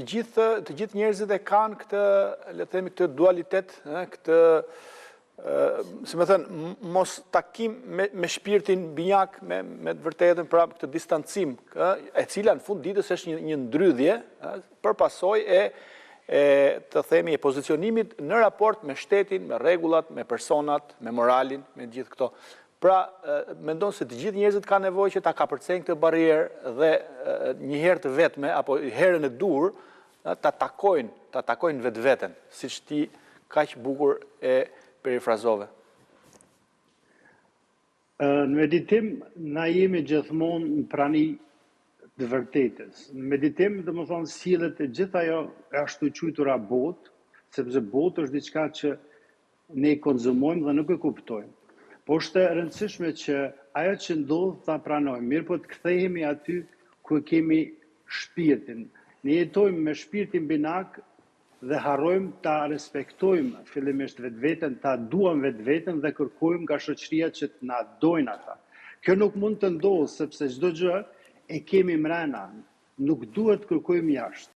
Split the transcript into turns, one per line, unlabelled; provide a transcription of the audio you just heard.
të gjithë njerëzit e kanë këtë, le të themi, këtë dualitet, këtë, si më thënë, mos takim me shpirtin binjak, me të vërtetën, pra këtë distancim, e cila në fund ditës është një ndrydhje, për pasojë të themi e pozicionimit në raport me shtetin, me rregullat, me personat, me moralin, me gjithë këto. Pra, mendon se të gjithë njerëzit ka nevojë që ta kapërcejnë këtë barrierë dhe një herë të vetme apo herën e dur ta takojnë vetveten, siç ti kaq bukur e perifrazove.
Në meditim na jemi gjithmonë në prani të vërtetës. Në meditim, domethënë, sillet e gjithë ajo ashtu quajtura botë, sepse botë është diçka që ne konzumojmë dhe nuk e kuptojmë. Po është e rëndësishme që ajo që ndodh ta pranojmë, mirë po të kthehemi aty ku kemi shpirtin. Ne jetojmë me shpirtin binak dhe harrojmë ta respektojmë fillimisht vetveten, ta duam vetveten dhe kërkojmë nga shoqëria që të na dojnë ata. Kjo nuk mund të ndodhë sepse çdo gjë e kemi mrena, nuk duhet kërkojmë jashtë.